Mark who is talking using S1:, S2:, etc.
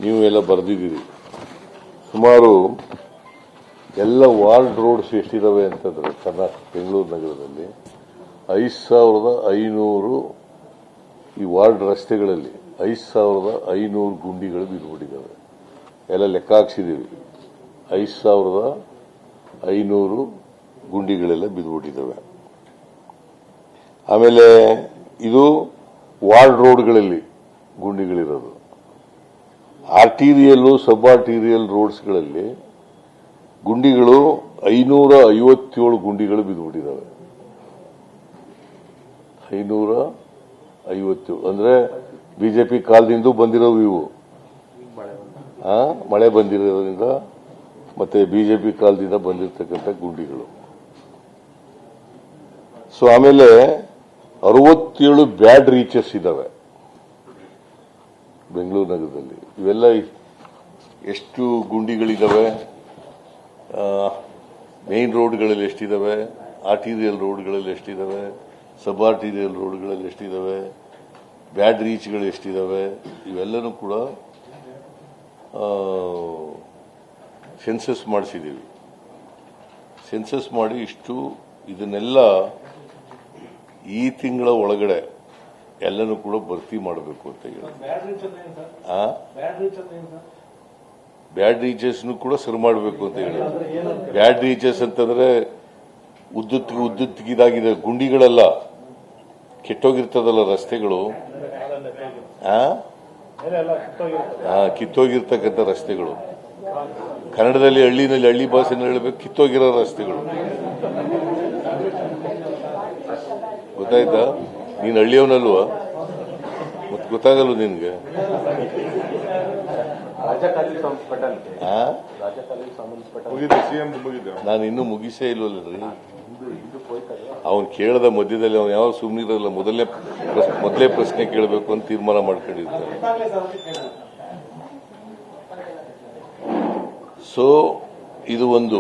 S1: ನೀವು ಎಲ್ಲ ಬರೆದಿದ್ದೀರಿ. ಸುಮಾರು ಎಲ್ಲ ವಾರ್ಡ್ ರೋಡ್ಸ್ ಎಷ್ಟಿದಾವೆ ಅಂತಂದ್ರೆ ಕರ್ನಾಟಕ ಬೆಂಗಳೂರು ನಗರದಲ್ಲಿ 5500 ಈ ವಾರ್ಡ್ ರಸ್ತೆಗಳಲ್ಲಿ 5500 ಗುಂಡಿಗಳು ಬಿದ್ದುಬಿಟ್ಟಿದ್ದಾವೆ. ಎಲ್ಲ ಲೆಕ್ಕ ಹಾಕ್ಸಿದೀವಿ. 5500 ಗುಂಡಿಗಳೆಲ್ಲ ಬಿದ್ದುಬಿಟ್ಟಿದ್ದಾವೆ. ಆಮೇಲೆ ಇದು ವಾರ್ಡ್ ರೋಡ್ಗಳಲ್ಲಿ ಗುಂಡಿಗಳಿರೋದು. ಆರ್ಟೀರಿಯಲ್ ಸಬ್ ಆರ್ಟೀರಿಯಲ್ ರೋಡ್ಸ್ಗಳಲ್ಲಿ ಗುಂಡಿಗಳು 557 ಗುಂಡಿಗಳು ಬಿದ್ದುಬಿಟ್ಟಿದ್ದಾವೆ. 557 ಅಂದ್ರೆ ಬಿಜೆಪಿ ಕಾಲದಿಂದ ಬಂದಿರೋವು ಇವು. ಮಳೆ ಬಂದಿರೋದ್ರಿಂದ ಮತ್ತೆ ಬಿಜೆಪಿ ಕಾಲದಿಂದ ಬಂದಿರತಕ್ಕಂಥ ಗುಂಡಿಗಳು. ಸೊ ಆಮೇಲೆ 67 ಬ್ಯಾಡ್ ರೀಚಸ್ ಇದಾವೆ ಬೆಂಗಳೂರು ನಗರದಲ್ಲಿ. ಇವೆಲ್ಲ ಎಷ್ಟು ಗುಂಡಿಗಳಿದಾವೆ, ಮೇನ್ ರೋಡ್ಗಳಲ್ಲಿ ಎಷ್ಟಿದಾವೆ, ಆರ್ಟೀರಿಯಲ್ ರೋಡ್ಗಳಲ್ಲಿ ಎಷ್ಟಿದಾವೆ, ಸಬ್ ಆರ್ಟೀರಿಯಲ್ ರೋಡ್ಗಳಲ್ಲಿ ಎಷ್ಟಿದಾವೆ, ಬ್ಯಾಡ್ ರೀಚ್ಗಳು ಎಷ್ಟಿದಾವೆ, ಇವೆಲ್ಲನೂ ಕೂಡ ಸೆನ್ಸಸ್ ಮಾಡಿಸಿದ್ದೀವಿ. ಸೆನ್ಸಸ್ ಮಾಡಿ ಇದನ್ನೆಲ್ಲ ಈ ತಿಂಗಳ ಒಳಗಡೆ ಎಲ್ಲನೂ ಕೂಡ ಭರ್ತಿ ಮಾಡಬೇಕು ಅಂತ ಹೇಳಿ. ಬ್ಯಾಡ್ ರೀಚಸ್ ಕೂಡ ಸರಿ ಮಾಡಬೇಕು ಅಂತ ಹೇಳಿ. ಬ್ಯಾಡ್ ರೀಚಸ್ ಅಂತಂದ್ರೆ ಉದ್ದುತ್ತಿಗಿದಾಗಿದೆ ಗುಂಡಿಗಳೆಲ್ಲ ಕೆಟ್ಟೋಗಿರ್ತದಲ್ಲ ರಸ್ತೆಗಳು, ಕಿತ್ತೋಗಿರ್ತಕ್ಕಂಥ ರಸ್ತೆಗಳು. ಕನ್ನಡದಲ್ಲಿ ಹಳ್ಳಿ ಭಾಷೆನಲ್ಲಿ ಹೇಳಬೇಕು, ಕಿತ್ತೋಗಿರೋ ರಸ್ತೆಗಳು. ಗೊತ್ತಾಯ್ತಾ? ನೀನ್ ಹಳ್ಳಿಯವನಲ್ವಾ, ಮತ್ತೆ ಗೊತ್ತಾಗಲ್ಲ ನಿನ್ಗೆ. ನಾನು ಇನ್ನೂ ಮುಗಿಸೇ ಇಲ್ವಲ್ಲರಿ. ಅವನು ಕೇಳದ ಮಧ್ಯದಲ್ಲಿ ಅವನು ಯಾವ ಸುಮ್ಮನಿರಲ್ಲ, ಮೊದಲೇ ಪ್ರಶ್ನೆ ಕೇಳಬೇಕು ಅಂತ ತೀರ್ಮಾನ ಮಾಡ್ಕೊಂಡಿರ್ತಾನೆ. ಸೊ ಇದು ಒಂದು